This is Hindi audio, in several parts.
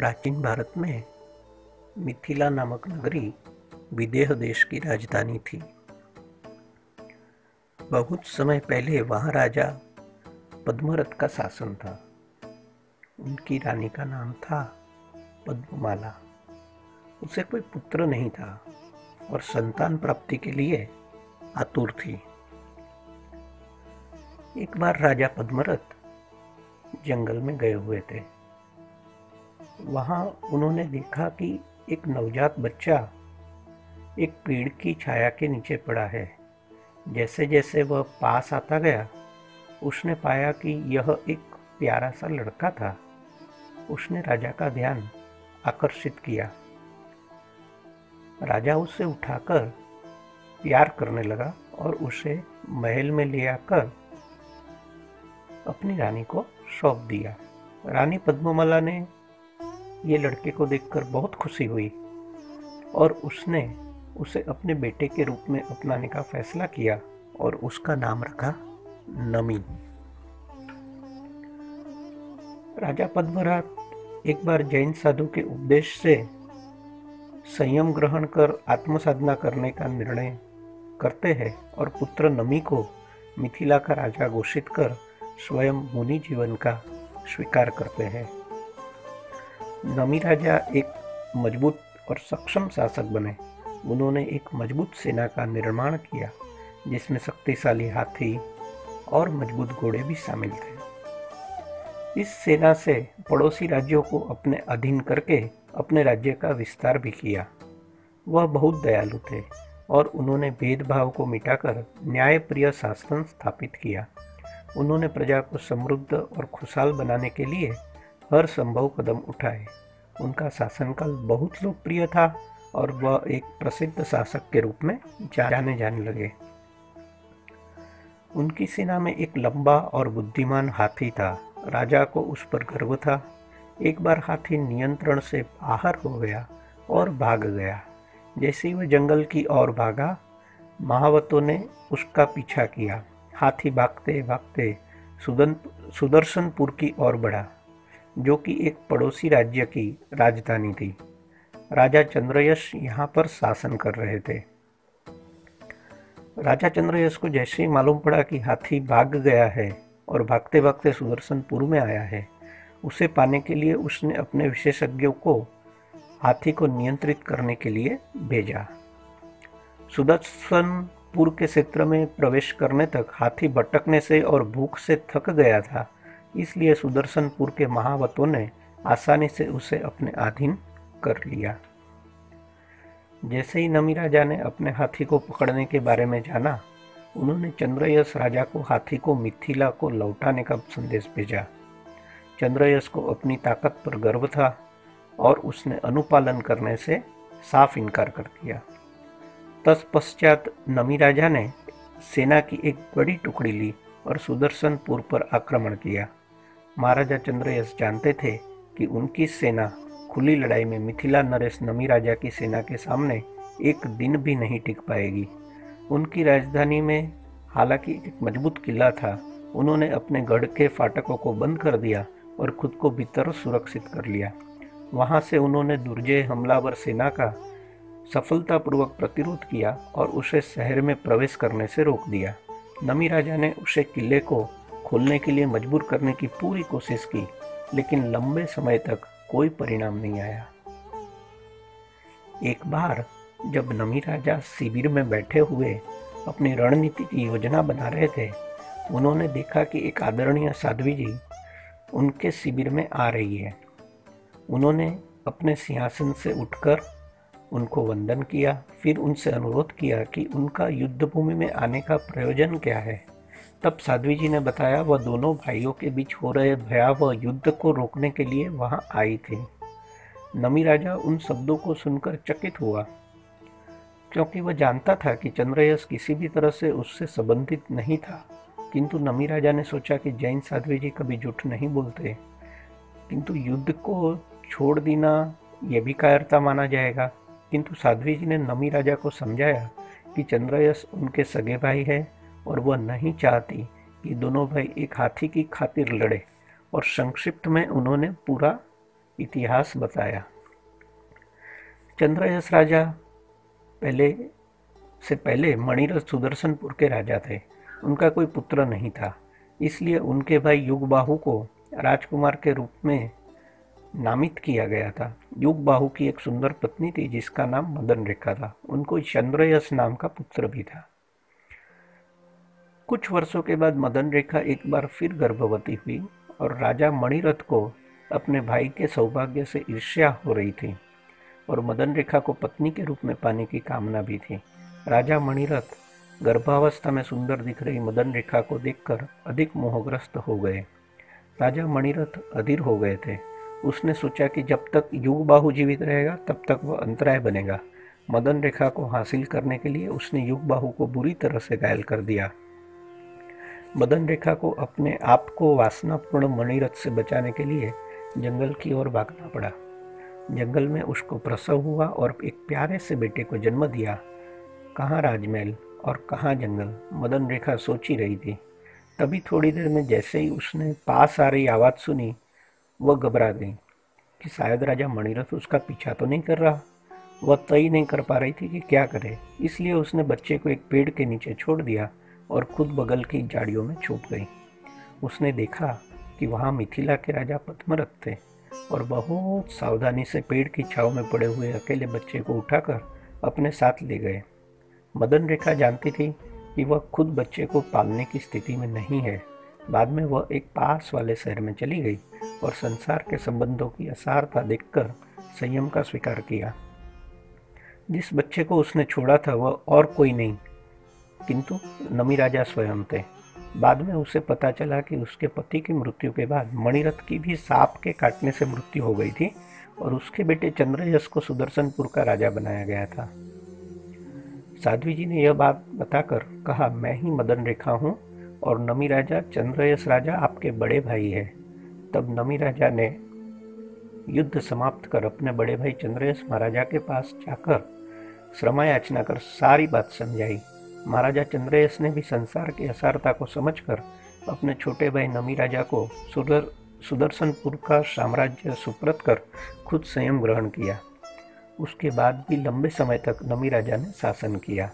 प्राचीन भारत में मिथिला नामक नगरी विदेह देश की राजधानी थी। बहुत समय पहले वहाँ राजा पद्मरथ का शासन था। उनकी रानी का नाम था पद्ममाला। उसे कोई पुत्र नहीं था और संतान प्राप्ति के लिए आतुर थी। एक बार राजा पद्मरथ जंगल में गए हुए थे। वहां उन्होंने देखा कि एक नवजात बच्चा एक पेड़ की छाया के नीचे पड़ा है। जैसे जैसे वह पास आता गया, उसने पाया कि यह एक प्यारा सा लड़का था। उसने राजा का ध्यान आकर्षित किया। राजा उसे उठाकर प्यार करने लगा और उसे महल में ले आकर अपनी रानी को सौंप दिया। रानी पद्ममाला ने ये लड़के को देखकर बहुत खुशी हुई और उसने उसे अपने बेटे के रूप में अपनाने का फैसला किया और उसका नाम रखा नमी। राजा पद्मरथ एक बार जैन साधु के उपदेश से संयम ग्रहण कर आत्मसाधना करने का निर्णय करते हैं और पुत्र नमी को मिथिला का राजा घोषित कर स्वयं मुनि जीवन का स्वीकार करते हैं। नमी राजा एक मजबूत और सक्षम शासक बने। उन्होंने एक मजबूत सेना का निर्माण किया जिसमें शक्तिशाली हाथी और मजबूत घोड़े भी शामिल थे। इस सेना से पड़ोसी राज्यों को अपने अधीन करके अपने राज्य का विस्तार भी किया। वह बहुत दयालु थे और उन्होंने भेदभाव को मिटाकर न्यायप्रिय शासन स्थापित किया। उन्होंने प्रजा को समृद्ध और खुशहाल बनाने के लिए हर संभव कदम उठाए। उनका शासनकाल बहुत लोकप्रिय था और वह एक प्रसिद्ध शासक के रूप में जाने लगे। उनकी सेना में एक लंबा और बुद्धिमान हाथी था। राजा को उस पर गर्व था। एक बार हाथी नियंत्रण से बाहर हो गया और भाग गया। जैसे ही वह जंगल की ओर भागा, महावतों ने उसका पीछा किया। हाथी भागते भागते सुदर्शनपुर की ओर बढ़ा, जो कि एक पड़ोसी राज्य की राजधानी थी। राजा चंद्रयश यहाँ पर शासन कर रहे थे। राजा चंद्रयश को जैसे ही मालूम पड़ा कि हाथी भाग गया है और भागते भागते सुदर्शनपुर में आया है, उसे पाने के लिए उसने अपने विशेषज्ञों को हाथी को नियंत्रित करने के लिए भेजा। सुदर्शनपुर के क्षेत्र में प्रवेश करने तक हाथी भटकने से और भूख से थक गया था। इसलिए सुदर्शनपुर के महावतों ने आसानी से उसे अपने अधीन कर लिया। जैसे ही नमी राजा ने अपने हाथी को पकड़ने के बारे में जाना, उन्होंने चंद्रयश राजा को हाथी को मिथिला को लौटाने का संदेश भेजा। चंद्रयश को अपनी ताकत पर गर्व था और उसने अनुपालन करने से साफ इनकार कर दिया। तत्पश्चात नमी राजा ने सेना की एक बड़ी टुकड़ी ली और सुदर्शनपुर पर आक्रमण किया। महाराजा चंद्रयश जानते थे कि उनकी सेना खुली लड़ाई में मिथिला नरेश नमी राजा की सेना के सामने एक दिन भी नहीं टिक पाएगी। उनकी राजधानी में हालांकि एक मजबूत किला था। उन्होंने अपने गढ़ के फाटकों को बंद कर दिया और खुद को भीतर सुरक्षित कर लिया। वहां से उन्होंने दुर्जय हमलावर सेना का सफलतापूर्वक प्रतिरोध किया और उसे शहर में प्रवेश करने से रोक दिया। नमी राजा ने उसे किले को खोलने के लिए मजबूर करने की पूरी कोशिश की, लेकिन लंबे समय तक कोई परिणाम नहीं आया। एक बार जब नमी राजा शिविर में बैठे हुए अपनी रणनीति की योजना बना रहे थे, उन्होंने देखा कि एक आदरणीय साध्वी जी उनके शिविर में आ रही है। उन्होंने अपने सिंहासन से उठकर उनको वंदन किया, फिर उनसे अनुरोध किया कि उनका युद्ध भूमि में आने का प्रयोजन क्या है। तब साध्वी जी ने बताया वह दोनों भाइयों के बीच हो रहे भयावह युद्ध को रोकने के लिए वहां आई थी। नमी राजा उन शब्दों को सुनकर चकित हुआ, क्योंकि वह जानता था कि चंद्रयश किसी भी तरह से उससे संबंधित नहीं था। किंतु नमी राजा ने सोचा कि जैन साध्वी जी कभी झूठ नहीं बोलते, किंतु युद्ध को छोड़ देना यह भी कायरता माना जाएगा। किंतु साध्वी जी ने नमी राजा को समझाया कि चंद्रयश उनके सगे भाई है और वह नहीं चाहती कि दोनों भाई एक हाथी की खातिर लड़े, और संक्षिप्त में उन्होंने पूरा इतिहास बताया। चंद्रयश राजा पहले मणिरथ सुदर्शनपुर के राजा थे। उनका कोई पुत्र नहीं था, इसलिए उनके भाई युगबाहु को राजकुमार के रूप में नामित किया गया था। युगबाहु की एक सुंदर पत्नी थी जिसका नाम मदन रेखा था। उनको चंद्रयश नाम का पुत्र भी था। कुछ वर्षों के बाद मदन रेखा एक बार फिर गर्भवती हुई और राजा मणिरथ को अपने भाई के सौभाग्य से ईर्ष्या हो रही थी और मदन रेखा को पत्नी के रूप में पाने की कामना भी थी। राजा मणिरथ गर्भावस्था में सुंदर दिख रही मदन रेखा को देखकर अधिक मोहग्रस्त हो गए। राजा मणिरथ अधीर हो गए थे। उसने सोचा कि जब तक युगबाहु जीवित रहेगा तब तक वह अंतराय बनेगा। मदन रेखा को हासिल करने के लिए उसने युगबाहु को बुरी तरह से घायल कर दिया। मदन रेखा को अपने आप को वासनापूर्ण मणिरथ से बचाने के लिए जंगल की ओर भागना पड़ा। जंगल में उसको प्रसव हुआ और एक प्यारे से बेटे को जन्म दिया। कहाँ राजमहल और कहाँ जंगल, मदन रेखा सोची रही थी। तभी थोड़ी देर में जैसे ही उसने पास आ रही आवाज़ सुनी, वह घबरा गई कि शायद राजा मणिरथ उसका पीछा तो नहीं कर रहा। वह तय नहीं कर पा रही थी कि क्या करे, इसलिए उसने बच्चे को एक पेड़ के नीचे छोड़ दिया और खुद बगल की झाड़ियों में छुप गई। उसने देखा कि वहाँ मिथिला के राजा पद्मरथ थे और बहुत सावधानी से पेड़ की छांव में पड़े हुए अकेले बच्चे को उठाकर अपने साथ ले गए। मदन रेखा जानती थी कि वह खुद बच्चे को पालने की स्थिति में नहीं है। बाद में वह एक पास वाले शहर में चली गई और संसार के संबंधों की असारता देखकर संयम का स्वीकार किया। जिस बच्चे को उसने छोड़ा था वह और कोई नहीं किंतु नमी राजा स्वयं थे। बाद में उसे पता चला कि उसके पति की मृत्यु के बाद मणिरथ की भी सांप के काटने से मृत्यु हो गई थी और उसके बेटे चंद्रयश को सुदर्शनपुर का राजा बनाया गया था। साध्वी जी ने यह बात बताकर कहा, मैं ही मदन रेखा हूँ और नमी राजा चंद्रयश राजा आपके बड़े भाई है। तब नमी राजा ने युद्ध समाप्त कर अपने बड़े भाई चंद्रयश महाराजा के पास जाकर श्रमा याचना कर सारी बात समझाई। महाराजा चंद्रयश ने भी संसार की असारता को समझकर अपने छोटे भाई नमी राजा को सुदर्शनपुर का साम्राज्य सुप्रत कर खुद संयम ग्रहण किया। उसके बाद भी लंबे समय तक नमी राजा ने शासन किया।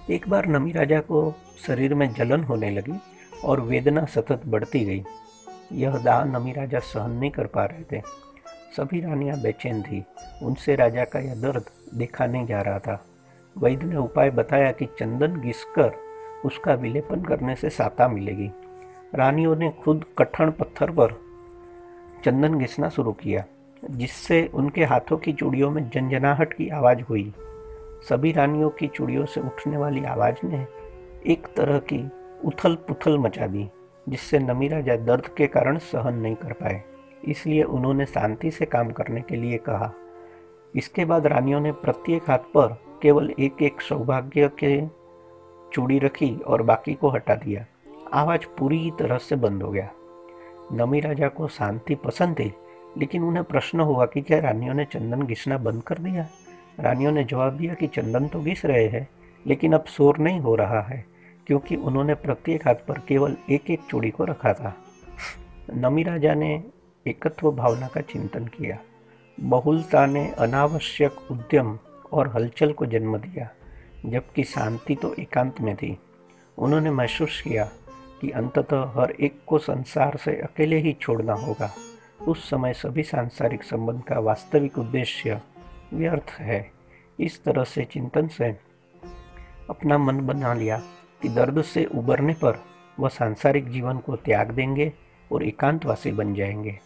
एक बार नमी राजा को शरीर में जलन होने लगी और वेदना सतत बढ़ती गई। यह दाह नमी राजा सहन नहीं कर पा रहे थे। सभी रानियां बेचैन थी। उनसे राजा का यह दर्द देखा नहीं जा रहा था। वैद्य ने उपाय बताया कि चंदन घिसकर उसका विलेपन करने से साता मिलेगी। रानियों ने खुद कठण पत्थर पर चंदन घिसना शुरू किया, जिससे उनके हाथों की चूड़ियों में झंझनाहट की आवाज़ हुई। सभी रानियों की चूड़ियों से उठने वाली आवाज़ ने एक तरह की उथल पुथल मचा दी, जिससे नमी राजा दर्द के कारण सहन नहीं कर पाए। इसलिए उन्होंने शांति से काम करने के लिए कहा। इसके बाद रानियों ने प्रत्येक हाथ पर केवल एक एक सौभाग्य के चूड़ी रखी और बाकी को हटा दिया। आवाज़ पूरी तरह से बंद हो गया। नमी राजा को शांति पसंद थी, लेकिन उन्हें प्रश्न हुआ कि क्या रानियों ने चंदन घिसना बंद कर दिया। रानियों ने जवाब दिया कि चंदन तो घिस रहे हैं, लेकिन अब शोर नहीं हो रहा है, क्योंकि उन्होंने प्रत्येक हाथ पर केवल एक एक चूड़ी को रखा था। नमी राजा ने एकत्व भावना का चिंतन किया। बहुलता ने अनावश्यक उद्यम और हलचल को जन्म दिया, जबकि शांति तो एकांत में थी। उन्होंने महसूस किया कि अंततः हर एक को संसार से अकेले ही छोड़ना होगा। उस समय सभी सांसारिक संबंध का वास्तविक उद्देश्य व्यर्थ है। इस तरह से चिंतन से अपना मन बना लिया कि दर्द से उबरने पर वह सांसारिक जीवन को त्याग देंगे और एकांतवासी बन जाएंगे,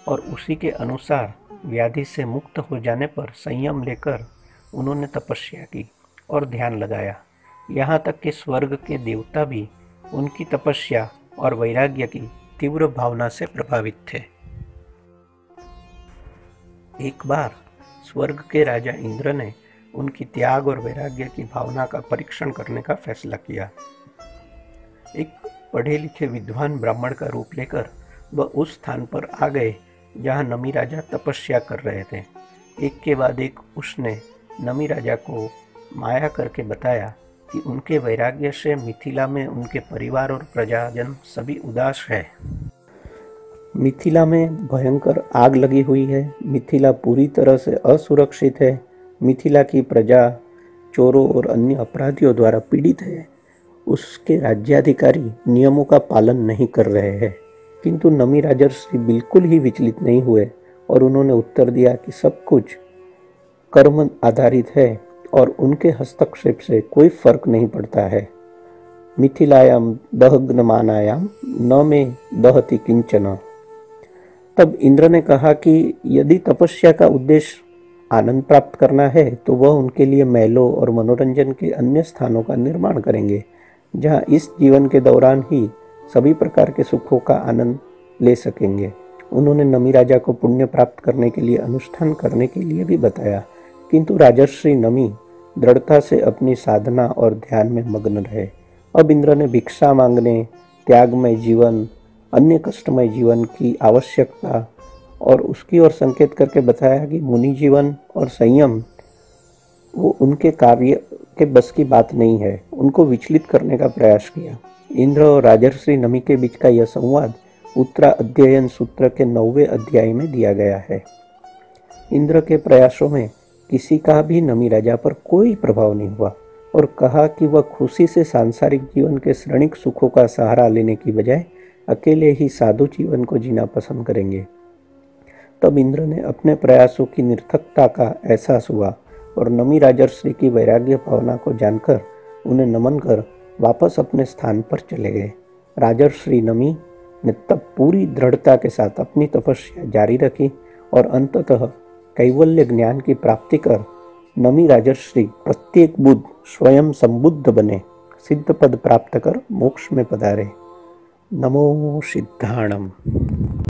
और उसी के अनुसार व्याधि से मुक्त हो जाने पर संयम लेकर उन्होंने तपस्या की और ध्यान लगाया। यहाँ तक कि स्वर्ग के देवता भी उनकी तपस्या और वैराग्य की तीव्र भावना से प्रभावित थे। एक बार स्वर्ग के राजा इंद्र ने उनकी त्याग और वैराग्य की भावना का परीक्षण करने का फैसला किया। एक पढ़े लिखे विद्वान ब्राह्मण का रूप लेकर वह उस स्थान पर आ गए जहाँ नमी राजा तपस्या कर रहे थे। एक के बाद एक उसने नमी राजा को माया करके बताया कि उनके वैराग्य से मिथिला में उनके परिवार और प्रजाजन सभी उदास है। मिथिला में भयंकर आग लगी हुई है। मिथिला पूरी तरह से असुरक्षित है। मिथिला की प्रजा चोरों और अन्य अपराधियों द्वारा पीड़ित है। उसके राज्याधिकारी नियमों का पालन नहीं कर रहे हैं। किंतु नमी राजर्षि बिल्कुल ही विचलित नहीं हुए और उन्होंने उत्तर दिया कि सब कुछ कर्म आधारित है और उनके हस्तक्षेप से कोई फर्क नहीं पड़ता है। मिथिलायाम दहग्नमानायाम न में दहति किंचन। तब इंद्र ने कहा कि यदि तपस्या का उद्देश्य आनंद प्राप्त करना है तो वह उनके लिए महलों और मनोरंजन के अन्य स्थानों का निर्माण करेंगे, जहां इस जीवन के दौरान ही सभी प्रकार के सुखों का आनंद ले सकेंगे। उन्होंने नमी राजा को पुण्य प्राप्त करने के लिए अनुष्ठान करने के लिए भी बताया, किंतु राजर्षि नमी दृढ़ता से अपनी साधना और ध्यान में मग्न रहे। अब इंद्र ने भिक्षा मांगने, त्यागमय जीवन, अन्य कष्टमय जीवन की आवश्यकता और उसकी ओर संकेत करके बताया कि मुनि जीवन और संयम वो उनके कार्य के बस की बात नहीं है। उनको विचलित करने का प्रयास किया। इंद्र और राजर्षि नमी के बीच का यह संवाद उत्तरा अध्ययन सूत्र के 9वें अध्याय में दिया गया है। इंद्र के प्रयासों में किसी का भी नमी राजा पर कोई प्रभाव नहीं हुआ और कहा कि वह खुशी से सांसारिक जीवन के क्षणिक सुखों का सहारा लेने की बजाय अकेले ही साधु जीवन को जीना पसंद करेंगे। तब इंद्र ने अपने प्रयासों की निर्थकता का एहसास हुआ और नमी राजर्षि की वैराग्य भावना को जानकर उन्हें नमन कर वापस अपने स्थान पर चले गए। राजर्षि नमी ने तब पूरी दृढ़ता के साथ अपनी तपस्या जारी रखी और अंततः कैवल्य ज्ञान की प्राप्ति कर नमी राजर्षि प्रत्येक बुध स्वयं संबुद्ध बने, सिद्ध पद प्राप्त कर मोक्ष में पधारे। नमो सिद्धाणम।